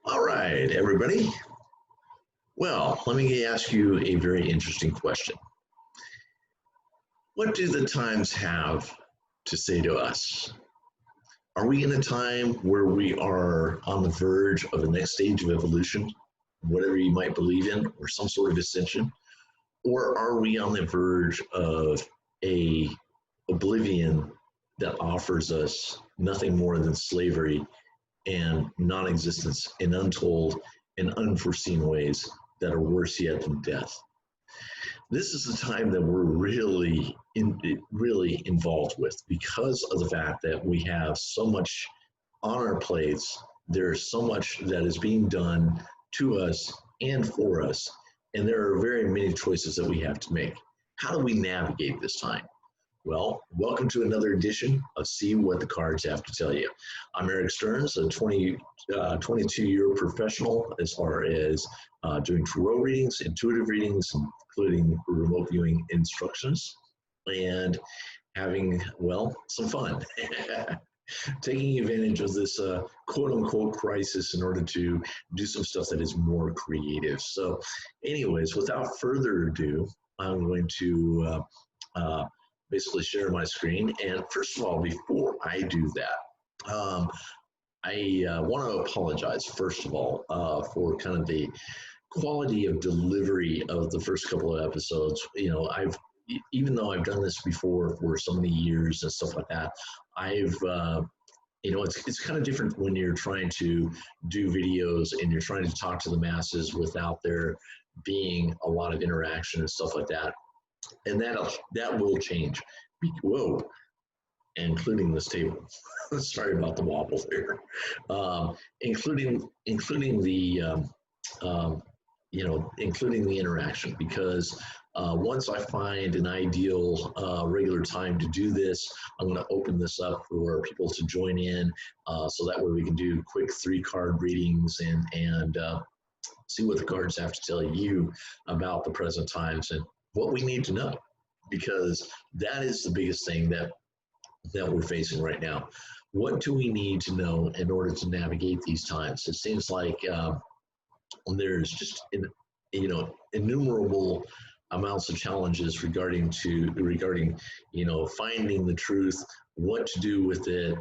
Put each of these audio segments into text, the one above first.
All right, everybody. Well, let me ask you a very interesting question. What do the times have to say to us? Are we in a time where we are on the verge of the next stage of evolution, whatever you might believe in, or some sort of ascension? Or are we on the verge of a oblivion that offers us nothing more than slavery and non-existence in untold and unforeseen ways that are worse yet than death? This is the time that we're really involved with because of the fact that we have so much on our plates. There's so much that is being done to us and for us, and there are very many choices that we have to make. How do we navigate this time? Well, welcome to another edition of See What the Cards Have to Tell You. I'm Eric Stearns, a 22-year professional as far as doing tarot readings, intuitive readings, including remote viewing instructions, and having, well, some fun. Taking advantage of this quote-unquote crisis in order to do some stuff that is more creative. So anyways, without further ado, I'm going to basically share my screen. And first of all, before I do that, I want to apologize, first of all, for kind of the quality of delivery of the first couple of episodes. You know, even though I've done this before for so many years and stuff like that, it's kind of different when you're trying to do videos and you're trying to talk to the masses without there being a lot of interaction and stuff like that. And that will change. Whoa, including this table. Sorry about the wobble there. Including the including the interaction, because once I find an ideal regular time to do this, I'm going to open this up for people to join in, so that way we can do quick 3-card readings and see what the cards have to tell you about the present times and what we need to know, because that is the biggest thing that we're facing right now. What do we need to know in order to navigate these times? It seems like there's just innumerable amounts of challenges regarding finding the truth, what to do with it,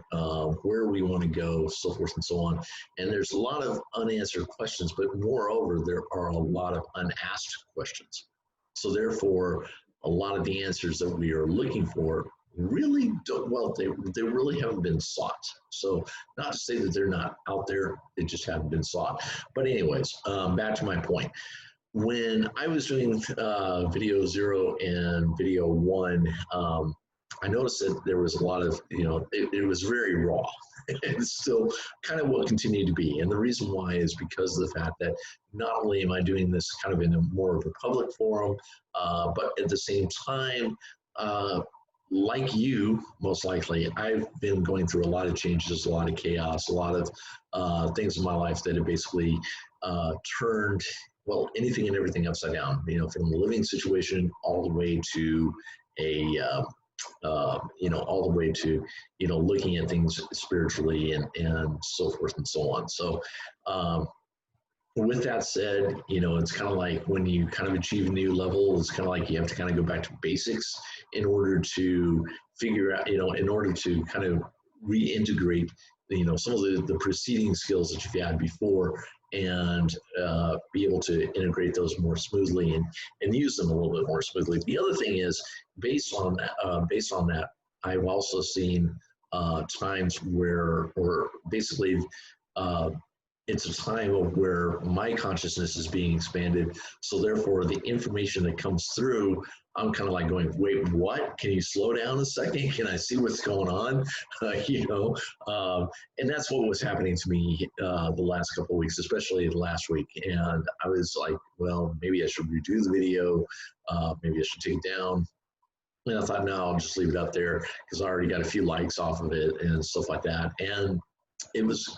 where we want to go, so forth and so on. And there's a lot of unanswered questions, but moreover, there are a lot of unasked questions. So therefore, a lot of the answers that we are looking for really don't, well, they really haven't been sought. So not to say that they're not out there, they just haven't been sought. But anyways, back to my point. When I was doing video 0 and video 1, I noticed that there was a lot of, it was very raw. It's still kind of will continue to be. And the reason why is because of the fact that not only am I doing this kind of in a more of a public forum, but at the same time, like you, most likely, I've been going through a lot of changes, a lot of chaos, a lot of things in my life that have basically turned, well, anything and everything upside down, from the living situation all the way to all the way to, looking at things spiritually and so forth and so on. So with that said, it's kind of like when you kind of achieve a new level, it's kind of like you have to kind of go back to basics in order to figure out, in order to kind of reintegrate, some of the preceding skills that you've had before, and be able to integrate those more smoothly and use them a little bit more smoothly. The other thing is, based on that, I've also seen times where, or basically, it's a time of where my consciousness is being expanded. So therefore, the information that comes through, I'm kind of like going, wait, what? Can you slow down a second? Can I see what's going on? And that's what was happening to me the last couple of weeks, especially the last week. And I was like, well, maybe I should redo the video. Maybe I should take it down. And I thought, no, I'll just leave it up there because I already got a few likes off of it and stuff like that. And it was,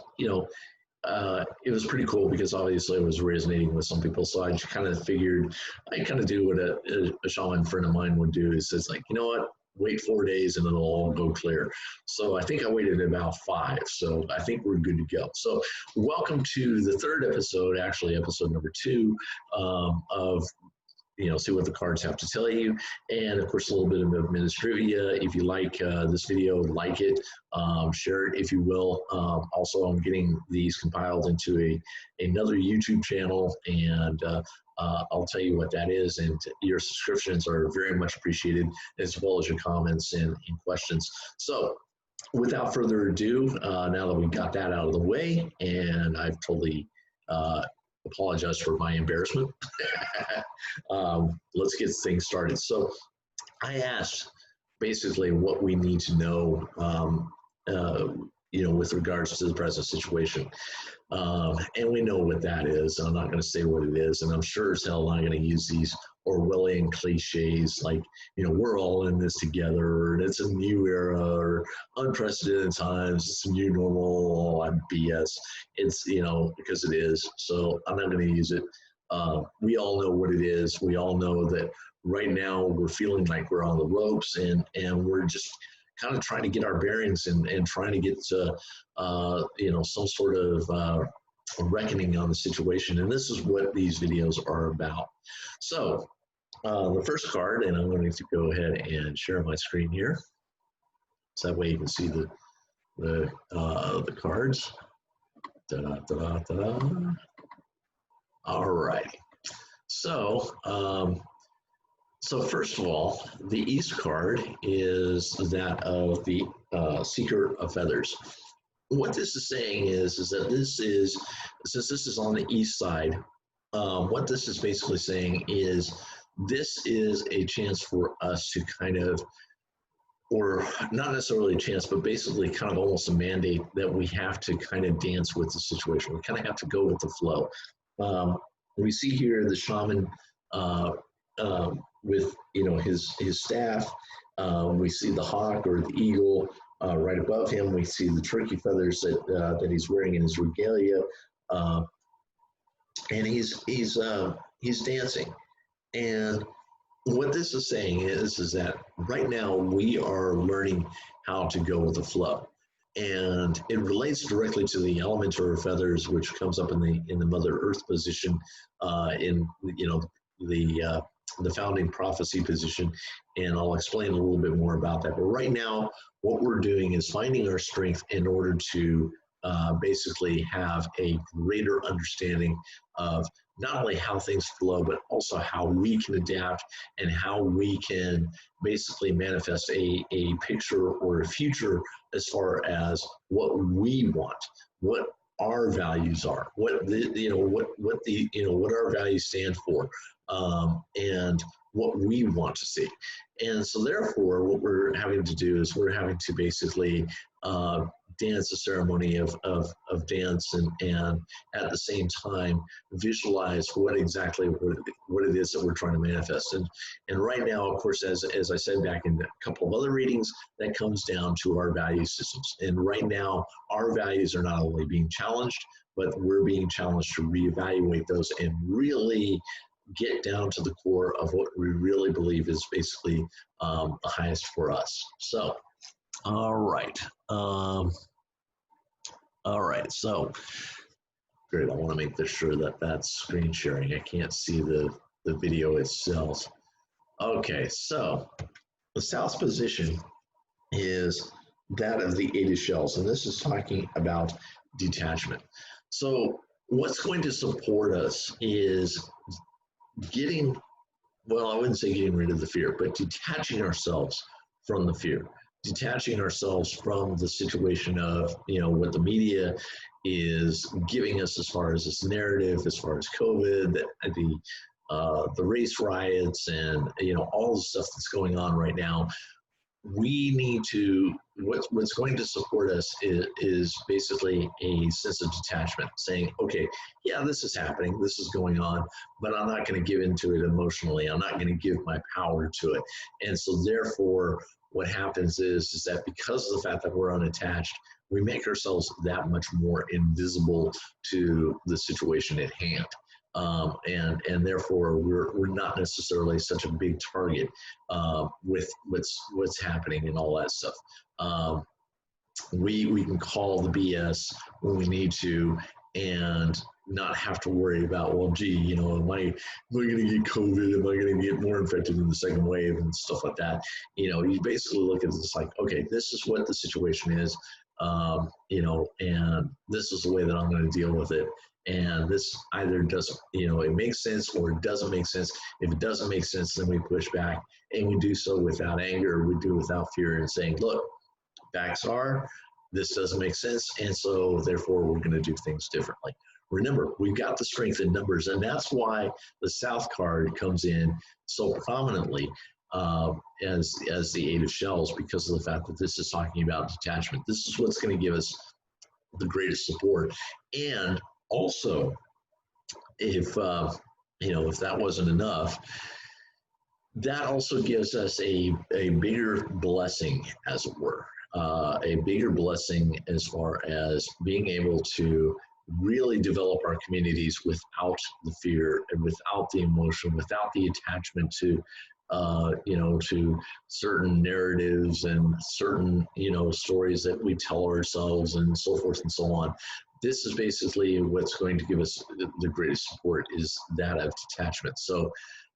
it was pretty cool because obviously it was resonating with some people. So I just kind of figured I kind of do what a shaman friend of mine would do. Is it's like, you know what? wait 4 days and it'll all go clear. So I think I waited about 5. So I think we're good to go. So welcome to the third episode, actually episode number 2 of see what the cards have to tell you. And of course, a little bit of administrivia. If you like this video, like it, share it if you will. Also, I'm getting these compiled into another YouTube channel, and I'll tell you what that is. And your subscriptions are very much appreciated, as well as your comments and questions. So without further ado, now that we got that out of the way, and I've totally apologize for my embarrassment. Let's get things started. So I asked basically what we need to know, with regards to the present situation. And we know what that is. I'm not going to say what it is, and I'm sure as hell not going to use these Orwellian cliches like, we're all in this together, and it's a new era, or unprecedented times, it's a new normal, I'm BS. It's, because it is. So I'm not going to use it. We all know what it is. We all know that right now we're feeling like we're on the ropes, and we're just kind of trying to get our bearings and trying to get to, some sort of reckoning on the situation. And this is what these videos are about. So the first card, and I'm going to go ahead and share my screen here, so that way you can see the cards. All right. So so first of all, the East card is that of the Seeker of Feathers. What this is saying is that since this is on the East side, what this is basically saying is this is a chance for us to kind of, or not necessarily a chance, but basically kind of almost a mandate that we have to kind of dance with the situation. We kind of have to go with the flow. We see here the shaman with his staff. We see the hawk or the eagle right above him. We see the turkey feathers that he's wearing in his regalia, and he's dancing. And what this is saying is that right now we are learning how to go with the flow, and it relates directly to the elemental feathers, which comes up in the Mother Earth position, in the founding prophecy position, and I'll explain a little bit more about that. But right now, what we're doing is finding our strength in order to basically have a greater understanding of not only how things flow, but also how we can adapt and how we can basically manifest a picture or a future as far as what we want, what our values are, what our values stand for, and what we want to see. And so therefore, what we're having to do is we're having to basically dance a ceremony of dance, and at the same time visualize what it is that we're trying to manifest. And right now, of course, as I said back in a couple of other readings, that comes down to our value systems. And right now, our values are not only being challenged, but we're being challenged to reevaluate those and really get down to the core of what we really believe is basically the highest for us. So, all right. So great. I want to make sure that that's screen sharing. I can't see the video itself. Okay, so the South position is that of the Eight of Shells, and this is talking about detachment. So what's going to support us is getting, well, I wouldn't say getting rid of the fear, but detaching ourselves from the fear, detaching ourselves from the situation of, what the media is giving us as far as this narrative, as far as COVID, the race riots, and, all the stuff that's going on right now. We need to, what's going to support us is basically a sense of detachment, saying, okay, yeah, this is happening, this is going on, but I'm not going to give into it emotionally. I'm not going to give my power to it. And so therefore, what happens is that because of the fact that we're unattached, we make ourselves that much more invisible to the situation at hand. and therefore we're not necessarily such a big target with what's happening and all that stuff. We can call the BS when we need to and not have to worry about, well, gee, you know, am I going to get COVID? Am I going to get more infected in the second wave and stuff like that? You know, you basically look at this like, okay, this is what the situation is, you know, and this is the way that I'm going to deal with it. And this either doesn't, you know, it makes sense or it doesn't make sense. If it doesn't make sense, then we push back, and we do so without anger. We do it without fear and saying, look, facts are, this doesn't make sense, and so therefore we're going to do things differently. Remember, we've got the strength in numbers, and that's why the South card comes in so prominently as the Eight of Shells, because of the fact that this is talking about detachment. This is what's going to give us the greatest support. And also, if you know, if that wasn't enough, that also gives us a bigger blessing, as it were. A bigger blessing as far as being able to really develop our communities without the fear and without the emotion, without the attachment to, you know, to certain narratives and certain, you know, stories that we tell ourselves and so forth and so on. This is basically what's going to give us the greatest support, is that of detachment. So,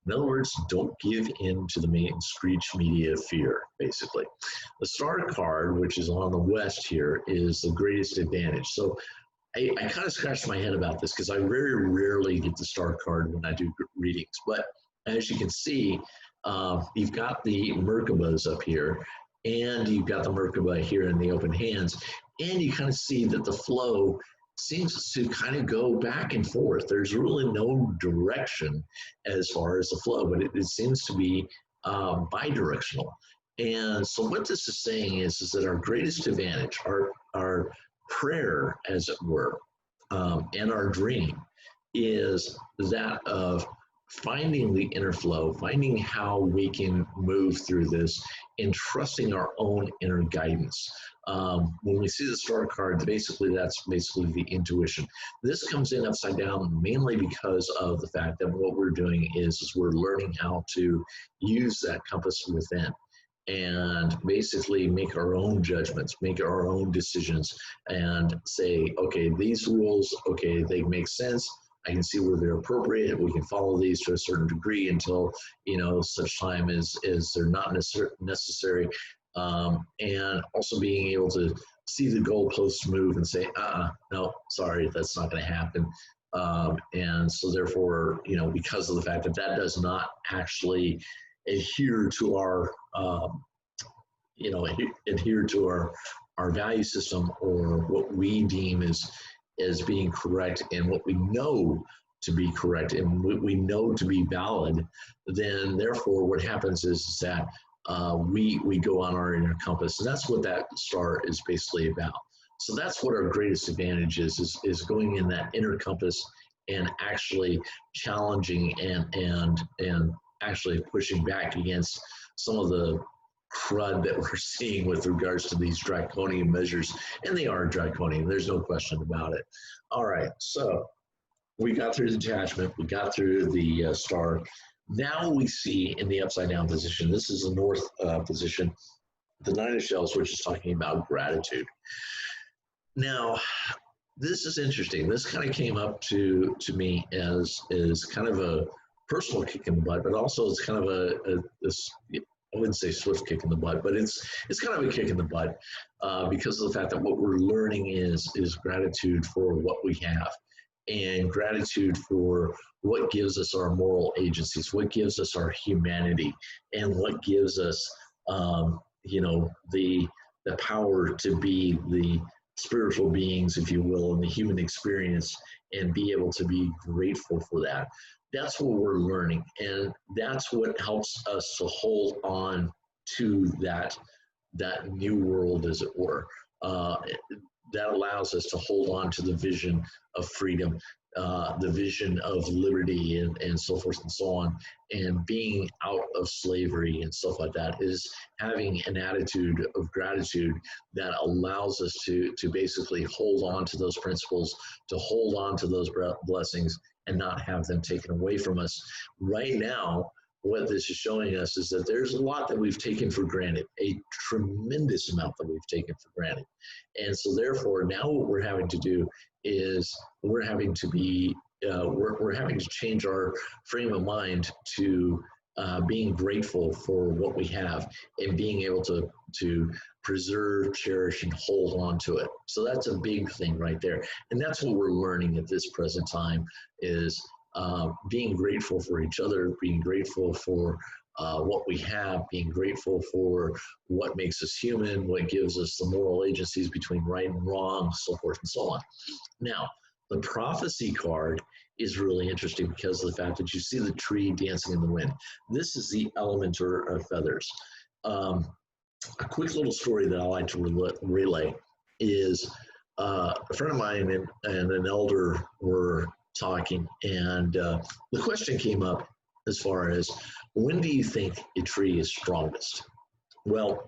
in other words, don't give in to the mainstream media fear, basically. The Star card, which is on the west here, is the greatest advantage. So I kind of scratched my head about this because I very rarely get the Star card when I do readings. But as you can see, you've got the Merkabahs up here, and you've got the Merkabah here in the open hands, and you kind of see that the flow seems to kind of go back and forth. There's really no direction as far as the flow, but it seems to be bidirectional. And so what this is saying is that our greatest advantage, our prayer, as it were, and our dream is that of finding the inner flow, finding how we can move through this, and trusting our own inner guidance. When we see the Star card, that's basically the intuition. This comes in upside down mainly because of the fact that what we're doing is we're learning how to use that compass within and basically make our own judgments, make our own decisions, and say, okay, these rules, okay, they make sense. I can see where they're appropriate. We can follow these to a certain degree until, you know, such time as they're not necessary. And also being able to see the goalposts move and say, no, sorry, that's not going to happen. And so therefore, you know, because of the fact that that does not actually adhere to our, you know, adhere to our value system, or what we deem as being correct and what we know to be correct and what we know to be valid, then therefore what happens is that we go on our inner compass. And that's what that Star is basically about. So that's what our greatest advantage is going in that inner compass and actually challenging and actually pushing back against some of the crud that we're seeing with regards to these draconian measures. And they are draconian, there's no question about it. All right, so we got through the detachment, we got through the Star. Now we see in the upside down position, this is the north position, the Nine of Shells, which is talking about gratitude. Now, this is interesting. This kind of came up to me as kind of a personal kick in the butt, but also it's kind of I wouldn't say swift kick in the butt, but it's kind of a kick in the butt because of the fact that what we're learning is gratitude for what we have, and gratitude for what gives us our moral agencies, what gives us our humanity, and what gives us, you know, the power to be the spiritual beings, if you will, in the human experience, and be able to be grateful for that. That's what we're learning, and that's what helps us to hold on to that new world, as it were. That allows us to hold on to the vision of freedom, the vision of liberty and so forth and so on, and being out of slavery and stuff like that, is having an attitude of gratitude that allows us to basically hold on to those principles, to hold on to those blessings, and not have them taken away from us. Right now, what this is showing us is that there's a lot that we've taken for granted, a tremendous amount that we've taken for granted. And so therefore, now what we're having to do is we're having to be, we're having to change our frame of mind to being grateful for what we have and being able to preserve, cherish, and hold on to it. So that's a big thing right there. And that's what we're learning at this present time, is being grateful for each other, being grateful for what we have, being grateful for what makes us human, what gives us the moral agencies between right and wrong, so forth and so on. Now, the prophecy card is really interesting because of the fact that you see the tree dancing in the wind. This is the elementer of feathers. A quick little story that I like to relay is a friend of mine and an elder were talking, and the question came up as far as, when do you think a tree is strongest? Well,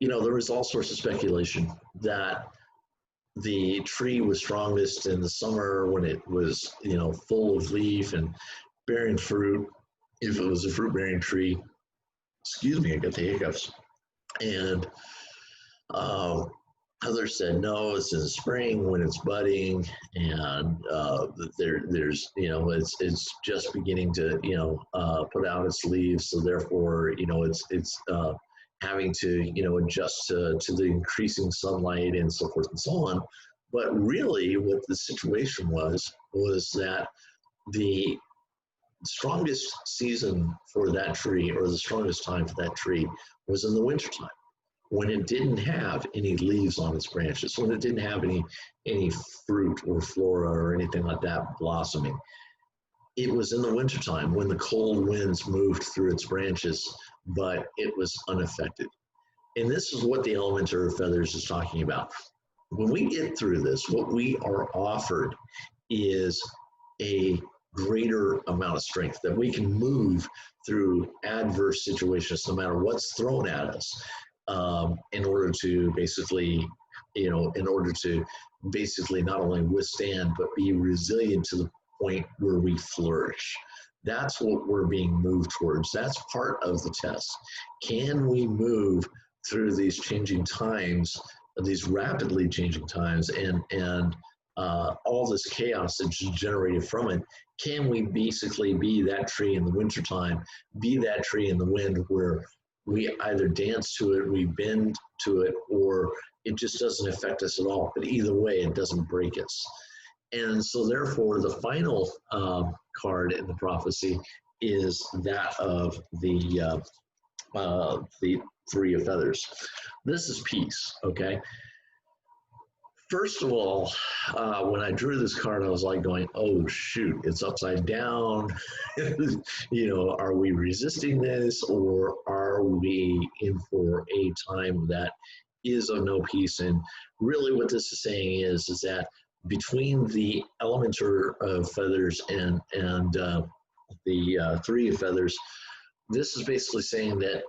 you know, there was all sorts of speculation that the tree was strongest in the summer when it was, you know, full of leaf and bearing fruit, if it was a fruit-bearing tree. Excuse me, I got the hiccups. And others said, no, it's in the spring when it's budding, and there's, you know, it's just beginning to, you know, put out its leaves. So therefore, you know, it's having to, you know, adjust to the increasing sunlight and so forth and so on. But really what the situation was that the strongest season for that tree, or the strongest time for that tree, was in the wintertime, when it didn't have any leaves on its branches, when it didn't have any fruit or flora or anything like that blossoming. It was in the wintertime when the cold winds moved through its branches, but it was unaffected. And this is what the elementer of feathers is talking about. When we get through this, what we are offered is a greater amount of strength, that we can move through adverse situations, no matter what's thrown at us, in order to basically, you know, in order to basically not only withstand, but be resilient to the point where we flourish. That's what we're being moved towards. That's part of the test. Can we move through these changing times, these rapidly changing times, and all this chaos that's generated from it? Can we basically be that tree in the wintertime, be that tree in the wind, where we either dance to it, we bend to it, or it just doesn't affect us at all? But either way, it doesn't break us. And so therefore, the final card in the prophecy is that of the three of feathers. This is peace, okay? First of all, when I drew this card, I was like going, oh shoot, it's upside down. You know, are we resisting this, or are we in for a time that is of no peace? And really what this is saying is that between the elementer of feathers and the three of feathers, this is basically saying that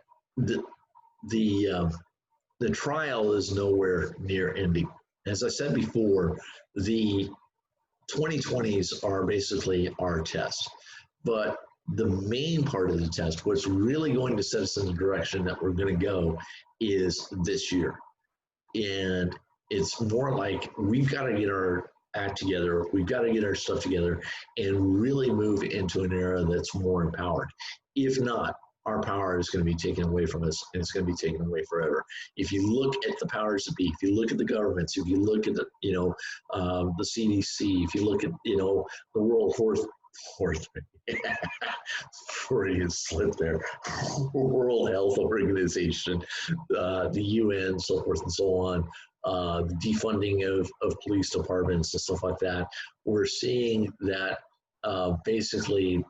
the trial is nowhere near ending. As I said before, the 2020s are basically our test, but the main part of the test, what's really going to set us in the direction that we're going to go, is this year. And it's more like we've got to get our act together, we've got to get our stuff together and really move into an era that's more empowered. If not, our power is going to be taken away from us, and it's going to be taken away forever. If you look at the powers that be, if you look at the governments, if you look at the, you know, the CDC, if you look at, you know, the World Freudian slip there, World Health Organization, the UN, so forth and so on, the defunding of police departments and stuff like that, we're seeing that basically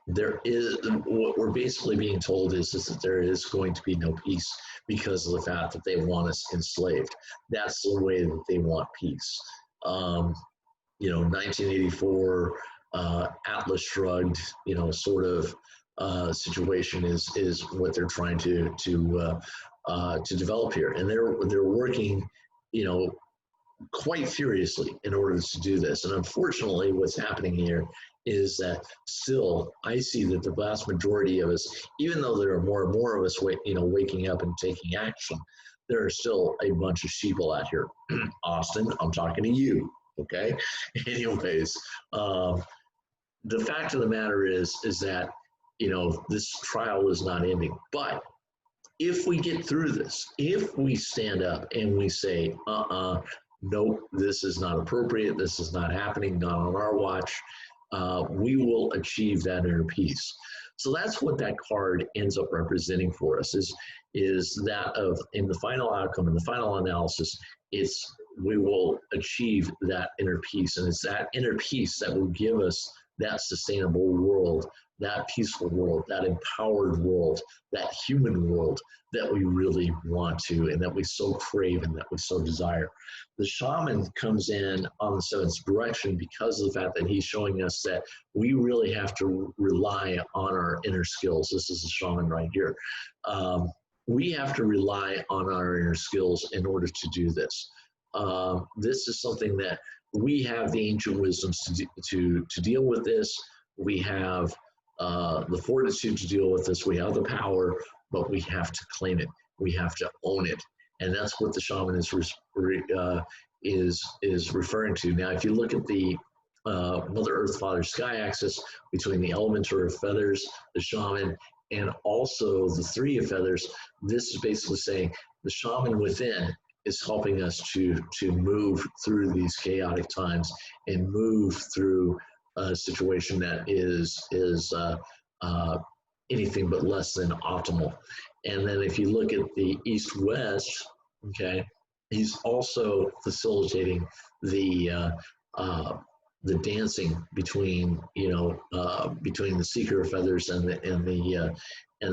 there is, what we're basically being told is that there is going to be no peace because of the fact that they want us enslaved. That's the way that they want peace. 1984 Atlas shrugged, sort of situation is what they're trying to develop here, and they're working, quite furiously in order to do this. And unfortunately, what's happening here is that still I see that the vast majority of us, even though there are more and more of us, waking up and taking action, there are still a bunch of sheeple out here. Austin, I'm talking to you. Okay. Anyways, the fact of the matter is that this trial is not ending. But if we get through this, if we stand up and we say, nope, this is not appropriate, this is not happening, not on our watch, we will achieve that inner peace. So that's what that card ends up representing for us, is that of, in the final outcome, in the final analysis, we will achieve that inner peace. And it's that inner peace that will give us that sustainable world, that peaceful world, that empowered world, that human world that we really want to, and that we so crave and that we so desire. The shaman comes in on the seventh direction because of the fact that he's showing us that we really have to rely on our inner skills. This is the shaman right here. We have to rely on our inner skills in order to do this. This is something that we have the ancient wisdoms to deal with this. We have the fortitude to deal with this. We have the power, but we have to claim it. We have to own it. And that's what the shaman is referring to. Now, if you look at the Mother Earth, Father Sky axis between the elemental of feathers, the shaman, and also the three of feathers, this is basically saying the shaman within is helping us to move through these chaotic times and move through a situation that is anything but less than optimal. And then if you look at the east-west, okay, he's also facilitating the dancing between between the seeker of feathers and the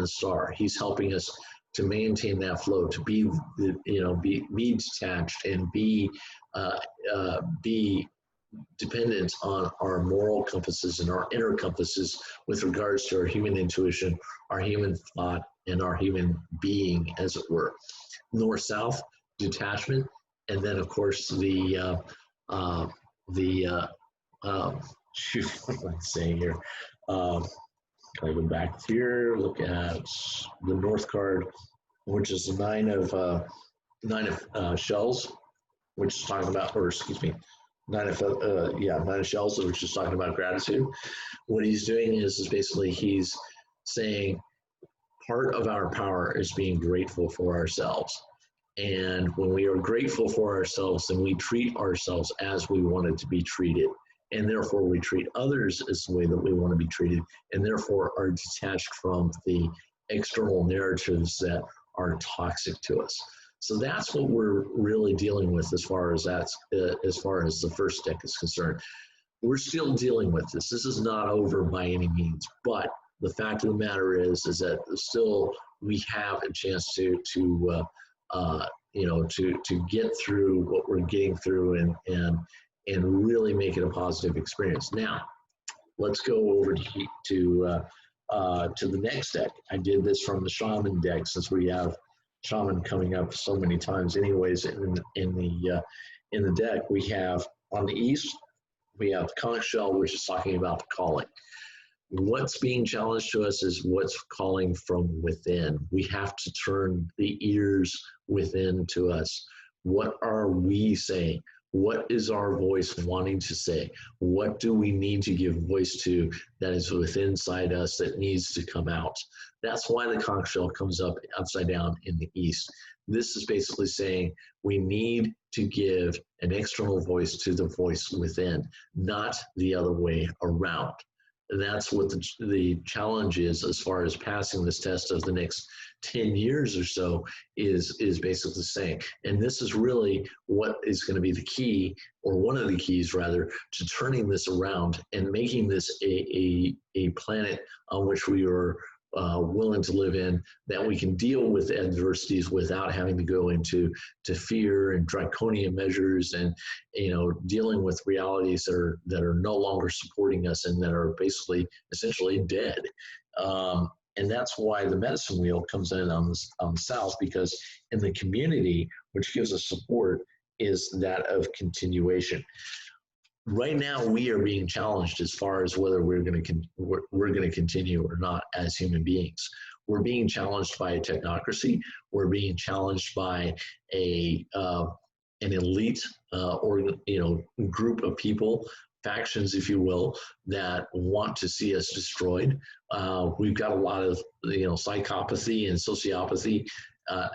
star. He's helping us to maintain that flow, to be detached and be dependent on our moral compasses and our inner compasses with regards to our human intuition, our human thought, and our human being, as it were. North-south, detachment, and then of course shoot, what am I saying here? Can I go back here? Look at the north card, which is the nine of shells, which is talking about, or excuse me, nine of shells, which is talking about gratitude. What he's doing is basically he's saying part of our power is being grateful for ourselves. And when we are grateful for ourselves, then we treat ourselves as we wanted to be treated. And therefore we treat others as the way that we want to be treated, and therefore are detached from the external narratives that are toxic to us. So that's what we're really dealing with as far as the first deck is concerned. We're still dealing with this. This is not over by any means, but the fact of the matter is that still we have a chance to get through what we're getting through and really make it a positive experience. Now, let's go over to the next deck. I did this from the shaman deck, since we have shaman coming up so many times anyways in the deck. We have on the east, we have the conch shell, which is talking about the calling. What's being challenged to us is what's calling from within. We have to turn the ears within to us. What are we saying? What is our voice wanting to say? What do we need to give voice to that is within inside us that needs to come out? That's why the conch shell comes up upside down in the east. This is basically saying we need to give an external voice to the voice within, not the other way around. And that's what the challenge is as far as passing this test of the next 10 years or so is basically saying. And this is really what is going to be the key, or one of the keys rather, to turning this around and making this a planet on which we are willing to live in, that we can deal with adversities without having to go into fear and draconian measures, and dealing with realities that are no longer supporting us and that are basically essentially dead. And that's why the medicine wheel comes in on the south, because in the community, which gives us support, is that of continuation. Right now, we are being challenged as far as whether we're going to continue or not as human beings. We're being challenged by a technocracy. We're being challenged by an elite or group of people, factions, if you will, that want to see us destroyed. We've got a lot of psychopathy and sociopathy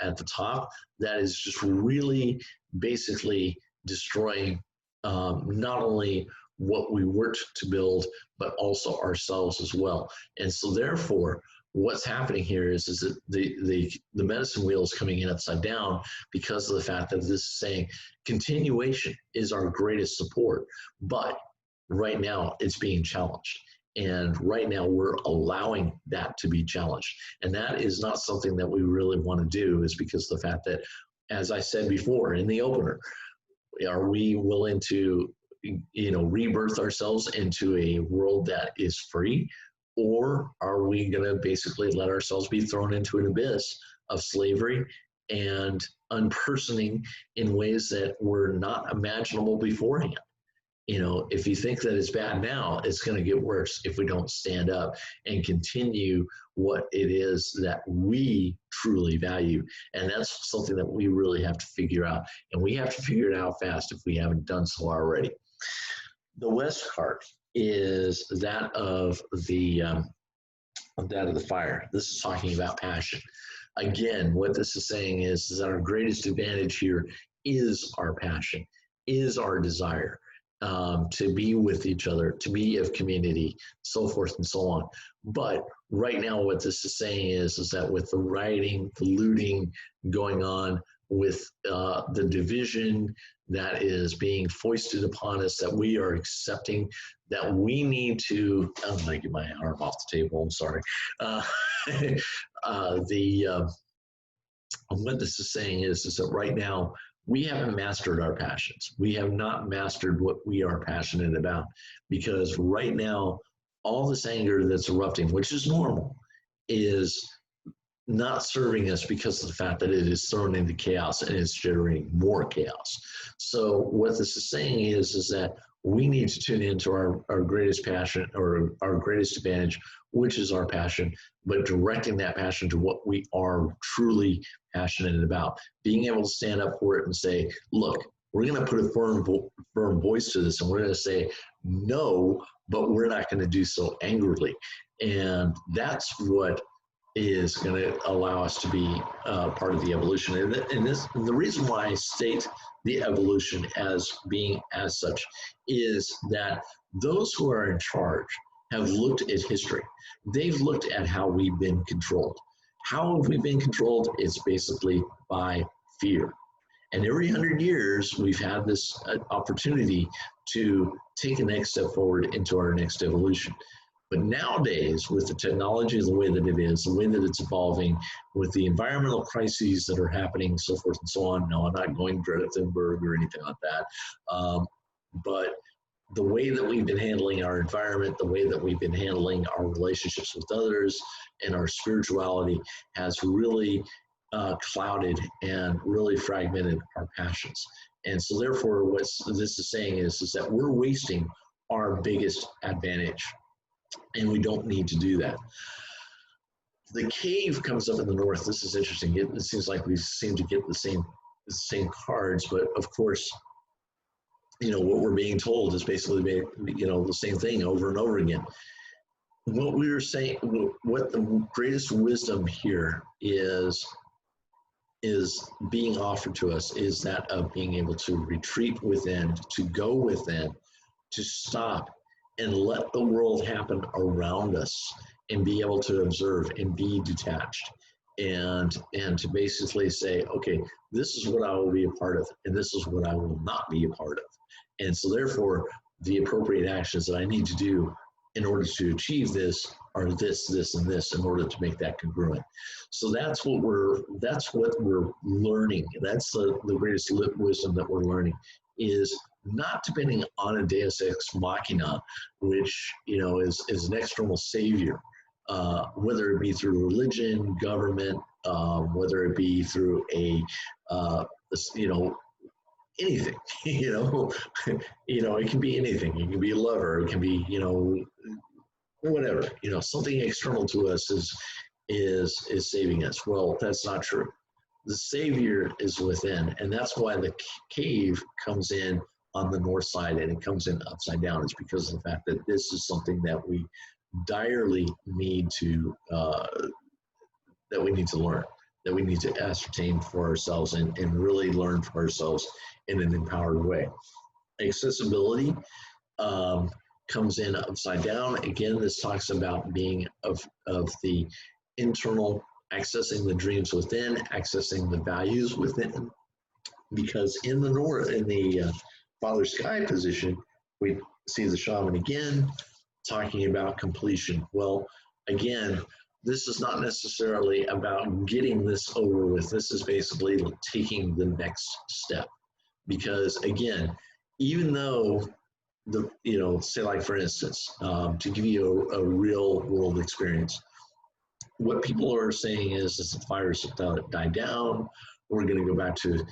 at the top that is just really basically destroying not only what we worked to build, but also ourselves as well. And so therefore, what's happening here is that the medicine wheel is coming in upside down, because of the fact that this is saying continuation is our greatest support. But right now it's being challenged. And right now we're allowing that to be challenged. And that is not something that we really want to do, is because of the fact that, as I said before in the opener, are we willing to, rebirth ourselves into a world that is free? Or are we going to basically let ourselves be thrown into an abyss of slavery and unpersoning in ways that were not imaginable beforehand? If you think that it's bad now, it's going to get worse if we don't stand up and continue what it is that we truly value. And that's something that we really have to figure out. And we have to figure it out fast if we haven't done so already. The west card is that of the fire. This is talking about passion. Again, what this is saying is that our greatest advantage here is our passion, is our desire. To be with each other, to be of community, so forth and so on. But right now what this is saying is that with the rioting, the looting going on, with the division that is being foisted upon us, that we are accepting, that we need to, I'm going to get my arm off the table, I'm sorry. What this is saying is that right now, we haven't mastered our passions. We have not mastered what we are passionate about, because right now, all this anger that's erupting, which is normal, is not serving us because of the fact that it is thrown into chaos and it's generating more chaos. So what this is saying is that we need to tune into our greatest passion, or our greatest advantage, which is our passion, but directing that passion to what we are truly passionate about. Being able to stand up for it and say, look, we're going to put a firm voice to this, and we're going to say no, but we're not going to do so angrily. And that's what is going to allow us to be part of the evolution. And the reason why I state the evolution as being as such is that those who are in charge have looked at history. They've looked at how we've been controlled. How have we been controlled? It's basically by fear. And every 100 years, we've had this opportunity to take a next step forward into our next evolution. But nowadays, with the technology the way that it is, the way that it's evolving, with the environmental crises that are happening, so forth and so on. No, I'm not going Greta Thunberg or anything like that. But the way that we've been handling our environment, the way that we've been handling our relationships with others, and our spirituality has really clouded and really fragmented our passions. And so therefore, what this is saying is that we're wasting our biggest advantage. And we don't need to do that. The cave comes up in the north. This is interesting. It seems like we seem to get the same cards, but of course, what we're being told is basically, the same thing over and over again. What we were saying, what the greatest wisdom here is being offered to us, is that of being able to retreat within, to go within, to stop and let the world happen around us, and be able to observe and be detached, and to basically say, okay, this is what I will be a part of, and this is what I will not be a part of. And so therefore, the appropriate actions that I need to do in order to achieve this are this, this, and this in order to make that congruent. So that's what we're learning. That's the greatest wisdom that we're learning, is not depending on a deus ex machina, which is an external savior, whether it be through religion, government, whether it be through anything, it can be anything. It can be a lover. It can be, whatever, something external to us is saving us. Well, that's not true. The savior is within, and that's why the cave comes in on the north side and it comes in upside down. It's because of the fact that this is something that we direly need to learn, that we need to ascertain for ourselves and really learn for ourselves in an empowered way. Accessibility comes in upside down. Again, this talks about being of the internal, accessing the dreams within, accessing the values within. Because in the Father Sky position, we see the shaman again talking about completion. Well, again, this is not necessarily about getting this over with. This is basically taking the next step. Because again, even though say like for instance, to give you a real world experience, what people are saying is the fires have died down. We're going to go back to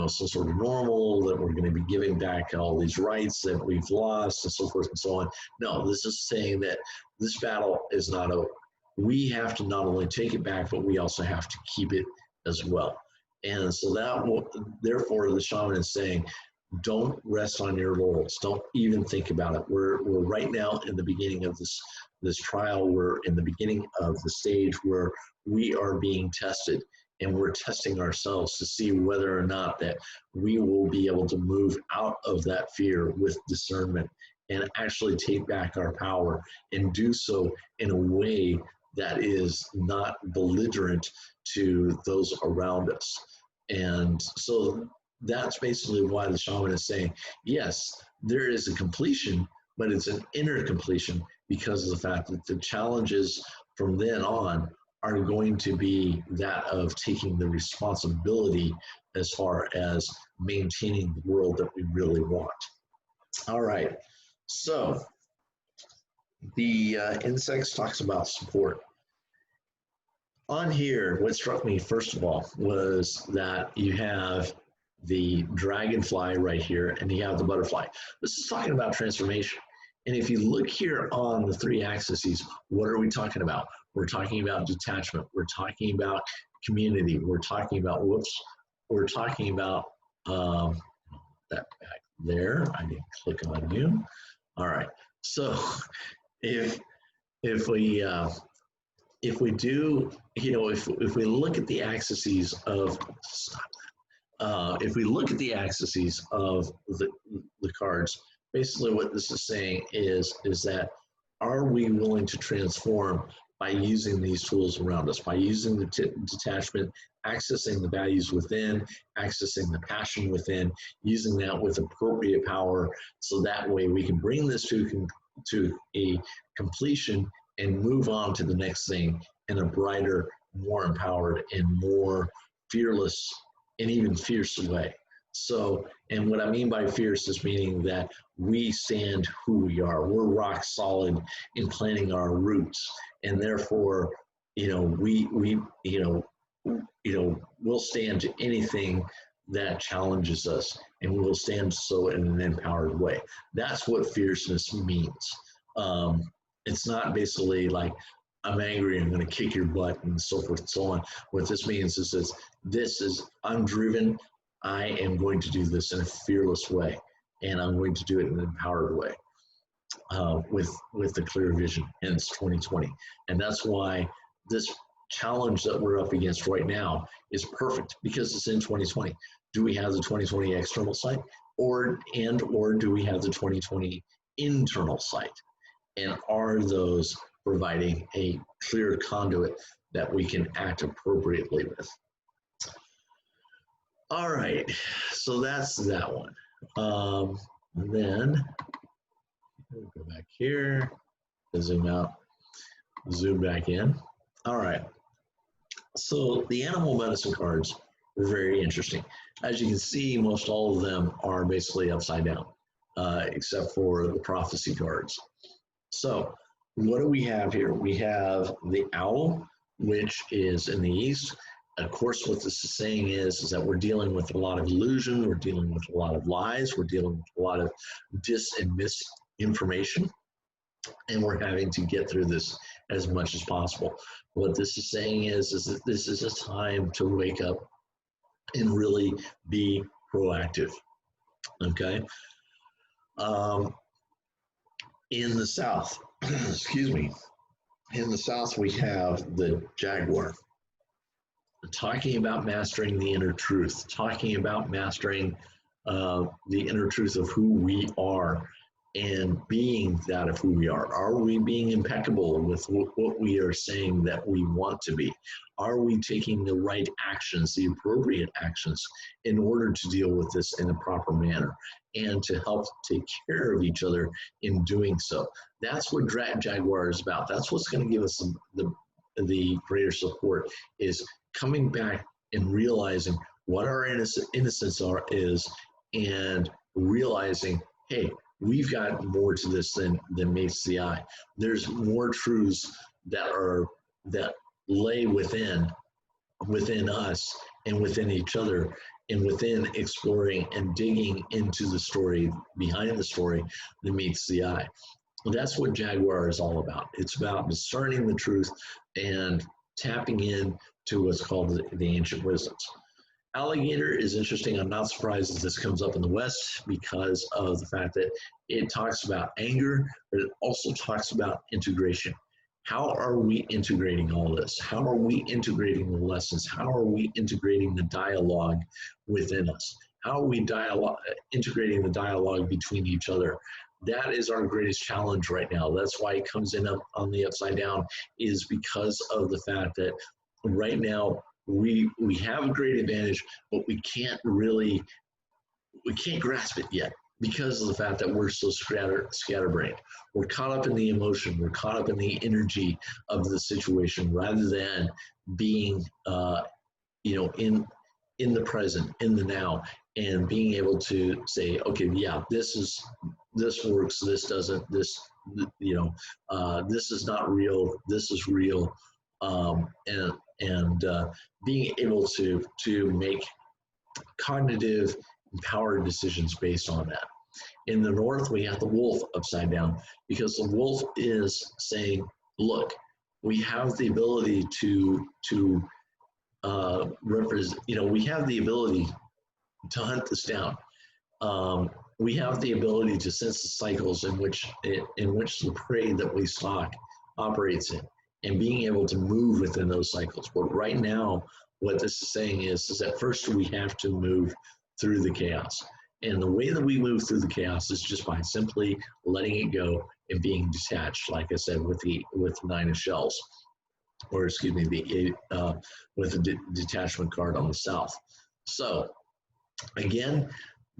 some sort of normal, that we're going to be giving back all these rights that we've lost and so forth and so on. No, this is saying that this battle is not over. We have to not only take it back, but we also have to keep it as well. And so therefore the shaman is saying, don't rest on your laurels. Don't even think about it. We're right now in the beginning of this trial. We're in the beginning of the stage where we are being tested, and we're testing ourselves to see whether or not that we will be able to move out of that fear with discernment and actually take back our power and do so in a way that is not belligerent to those around us. And so that's basically why the shaman is saying, yes, there is a completion, but it's an inner completion because of the fact that the challenges from then on are going to be that of taking the responsibility as far as maintaining the world that we really want. All right, so the insects talks about support. On here, what struck me first of all was that you have the dragonfly right here and you have the butterfly. This is talking about transformation. And if you look here on the three axes, what are we talking about? We're talking about detachment. We're talking about community. We're talking about, we're talking about that back there. I didn't click on you. All right. So if we do, if we look at the axes of, if we look at the axes of the cards, basically what this is saying is that, are we willing to transform by using these tools around us, by using the detachment, accessing the values within, accessing the passion within, using that with appropriate power, so that way we can bring this to a completion and move on to the next thing in a brighter, more empowered, and more fearless and even fierce way. So, and what I mean by fierce is meaning that we stand who we are. We're rock solid in planting our roots, and therefore, we'll stand to anything that challenges us, and we will stand so in an empowered way. That's what fierceness means. It's not basically like, I'm angry, I'm going to kick your butt, and so forth and so on. What this means is I'm driven. I am going to do this in a fearless way, and I'm going to do it in an empowered way with the clear vision, hence 2020. And that's why this challenge that we're up against right now is perfect, because it's in 2020. Do we have the 2020 external sight, or do we have the 2020 internal sight? And are those providing a clear conduit that we can act appropriately with? All right, so that's that one. And then we'll go back here. zoom out, zoom back in. All right. So the animal medicine cards were very interesting. As you can see, most all of them are basically upside down, except for the prophecy cards. So what do we have here? We have the owl, which is in the east. Of course, what this is saying is that we're dealing with a lot of illusion, we're dealing with a lot of lies, we're dealing with a lot of dis and misinformation, and we're having to get through this as much as possible. What this is saying is that this is a time to wake up and really be proactive, okay? In the South, excuse me, in the South we have the jaguar, talking about mastering the inner truth, talking about mastering the inner truth of who we are and being that of who we are. Are we being impeccable with what we are saying that we want to be? Are we taking the right actions, the appropriate actions, in order to deal with this in a proper manner and to help take care of each other in doing so? That's what Jaguar is about. That's what's going to give us the greater support, is coming back and realizing what our innocence is, and realizing, hey, we've got more to this than meets the eye. There's more truths that lay within us and within each other, and within exploring and digging into the story, behind the story that meets the eye. That's what Jaguar is all about. It's about discerning the truth and tapping in to what's called the ancient wisdoms. Alligator is interesting. I'm not surprised that this comes up in the West because of the fact that it talks about anger, but it also talks about integration. How are we integrating all this? How are we integrating the lessons? How are we integrating the dialogue within us? How are we integrating the dialogue between each other? That is our greatest challenge right now. That's why it comes in up on the upside down, is because of the fact that right now we have a great advantage, but we can't grasp it yet because of the fact that we're so scatterbrained. We're caught up in the emotion, we're caught up in the energy of the situation, rather than being in the present, in the now, and being able to say, okay, yeah, this works, this doesn't, this is not real, this is real, and being able to make cognitive, empowered decisions based on that. In the North, we have the wolf upside down, because the wolf is saying, look, we have the ability to represent, we have the ability to hunt this down. We have the ability to sense the cycles in which the prey that we stalk operates in, and being able to move within those cycles. But right now, what this is saying is that first we have to move through the chaos. And the way that we move through the chaos is just by simply letting it go and being detached, like I said, with the nine of shells, or excuse me, with the detachment card on the south. So again,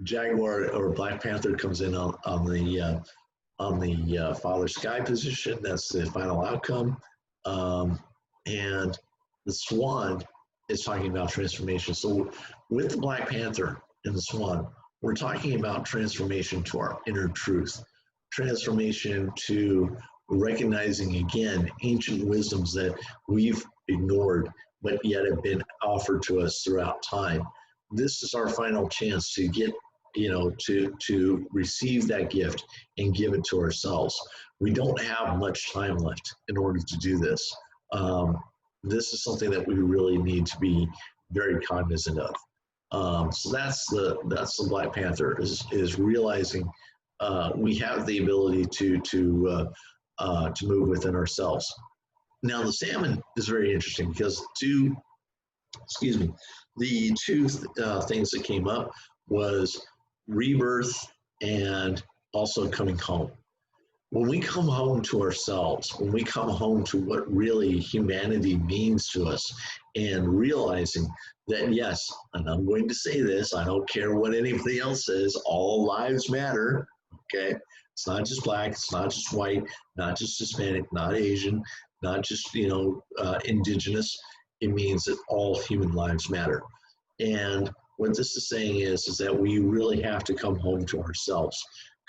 Jaguar or Black Panther comes in on the Father Sky position. That's the final outcome. And the Swan is talking about transformation. So with the Black Panther and the Swan, we're talking about transformation to our inner truth, transformation to recognizing, again, ancient wisdoms that we've ignored, but yet have been offered to us throughout time. This is our final chance to get, to receive that gift and give it to ourselves. We don't have much time left in order to do this. This is something that we really need to be very cognizant of. So that's the Black Panther, is realizing we have the ability to move within ourselves. Now the salmon is very interesting, because the two things that came up was rebirth and also coming home. When we come home to ourselves, when we come home to what really humanity means to us, and realizing that, yes, and I'm going to say this, I don't care what anybody else says, all lives matter, okay? It's not just black, it's not just white, not just Hispanic, not Asian, not just, indigenous. It means that all human lives matter. And what this is saying is that we really have to come home to ourselves,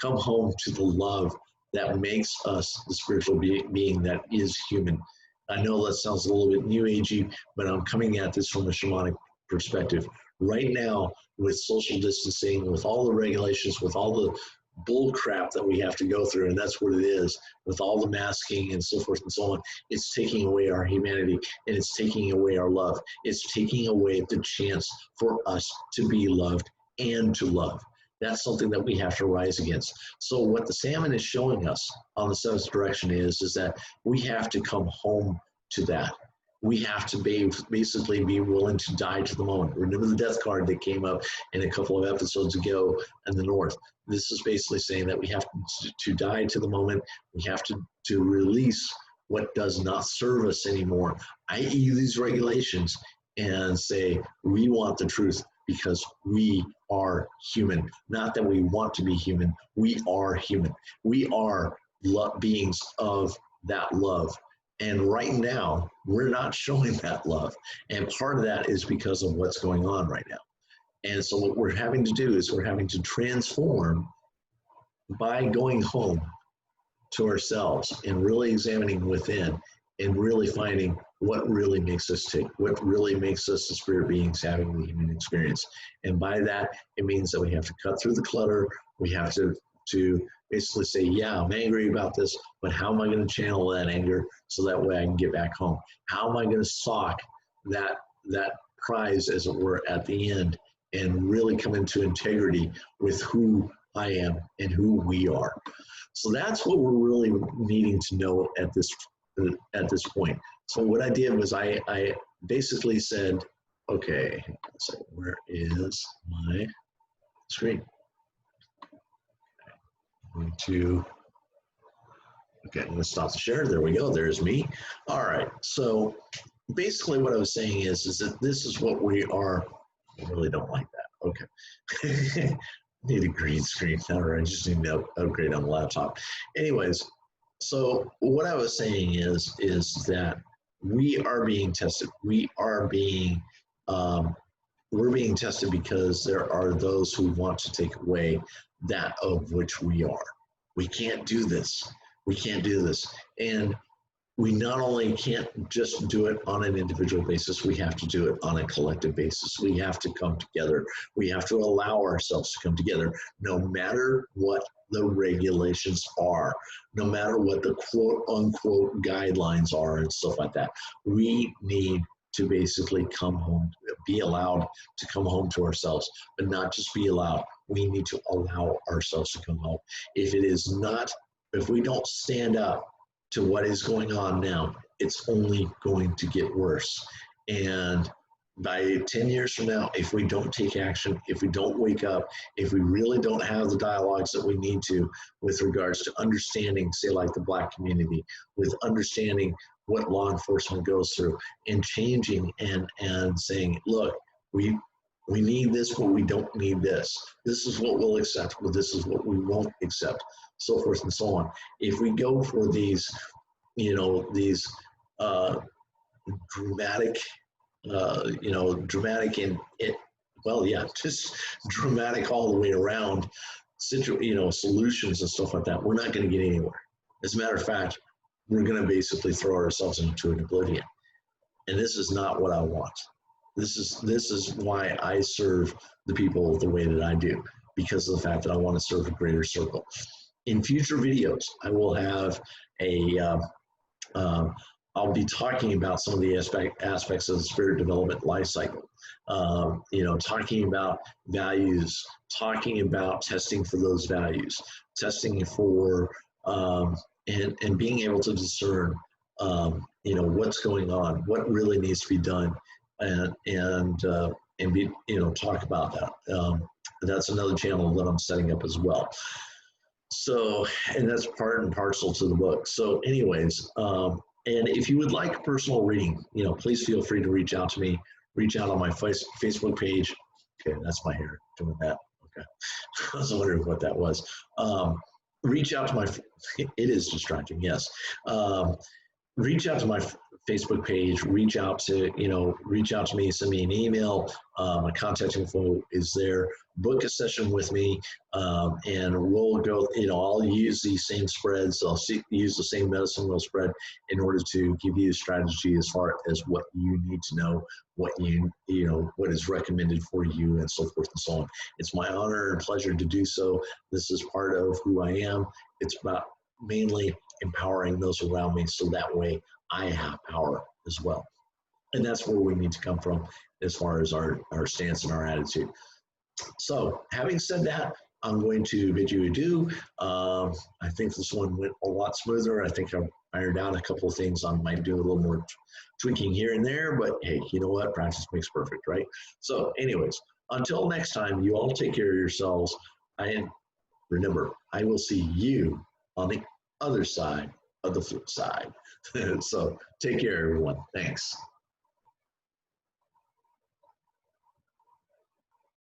come home to the love that makes us the spiritual being that is human. I know that sounds a little bit new agey, but I'm coming at this from a shamanic perspective. Right now, with social distancing, with all the regulations, with all the bull crap that we have to go through, and that's what it is, with all the masking and so forth and so on, it's taking away our humanity, and it's taking away our love. It's taking away the chance for us to be loved and to love. That's something that we have to rise against. So what the salmon is showing us on the seventh direction is that we have to come home to that. We have to basically be willing to die to the moment. Remember the death card that came up in a couple of episodes ago in the North. This is basically saying that we have to die to the moment. We have to release what does not serve us anymore, i.e. these regulations, and say, we want the truth because we are human. Not that we want to be human, we are human. We are beings of that love. And right now, we're not showing that love. And part of that is because of what's going on right now. And so what we're having to do is we're having to transform by going home to ourselves and really examining within and really finding what really makes us tick, what really makes us the spirit beings having the human experience. And by that, it means that we have to cut through the clutter. We have to basically say, yeah, I'm angry about this, but how am I going to channel that anger so that way I can get back home? How am I going to sock that prize, as it were, at the end and really come into integrity with who I am and who we are? So that's what we're really needing to know at this point. So what I did was I basically said, okay, so where is my screen? I'm going to stop the share. There we go. There's me. All right. So basically what I was saying is that this is what we are. I really don't like that. Okay. Need a green screen. All right. I just need to upgrade on the laptop. Anyways, so what I was saying is that we are being tested. We are being, we're being tested because there are those who want to take away that of which we are. We can't do this. We can't do this. And we not only can't just do it on an individual basis, we have to do it on a collective basis. We have to come together. We have to allow ourselves to come together, no matter what the regulations are, no matter what the quote unquote guidelines are and stuff like that. We need to basically come home, be allowed to come home to ourselves, but not just be allowed. We need to allow ourselves to come home. If we don't stand up to what is going on now, it's only going to get worse. And by 10 years from now, if we don't take action, if we don't wake up, if we really don't have the dialogues that we need to with regards to understanding, say like the Black community, with understanding what law enforcement goes through and changing and saying, look, we need this, but we don't need this. This is what we'll accept, but this is what we won't accept, so forth and so on. If we go for these, dramatic, dramatic just dramatic all the way around, solutions and stuff like that, we're not going to get anywhere. As a matter of fact, we're going to basically throw ourselves into an oblivion. And this is not what I want. This is why I serve the people the way that I do, because of the fact that I want to serve a greater circle. In future videos, I will have I'll be talking about some of the aspects of the spirit development life cycle. Talking about values, talking about testing for those values, testing for and being able to discern what's going on, what really needs to be done, and be talk about that. That's another channel that I'm setting up as well. So, and that's part and parcel to the book. So anyways, and if you would like a personal reading, please feel free to reach out to me, reach out on my Facebook page. Okay, that's my hair doing that. Okay. I was wondering what that was. reach out to my, it is distracting, yes. Reach out to my Facebook page, reach out to me, send me an email. My contact info is there. Book a session with me, and we'll go, I'll use these same spreads. I'll use the same medicine wheel spread in order to give you a strategy as far as what you need to know, what what is recommended for you, and so forth and so on. It's my honor and pleasure to do so. This is part of who I am. It's about mainly empowering those around me, so that way I have power as well. And that's where we need to come from as far as our stance and our attitude. So having said that, I'm going to bid you adieu. I think this one went a lot smoother. I think I've ironed out a couple of things. I might do a little more tweaking here and there, but hey, you know what? Practice makes perfect, right? So anyways, until next time, you all take care of yourselves. And remember, I will see you on the other side of the flip side. So take care, everyone. Thanks.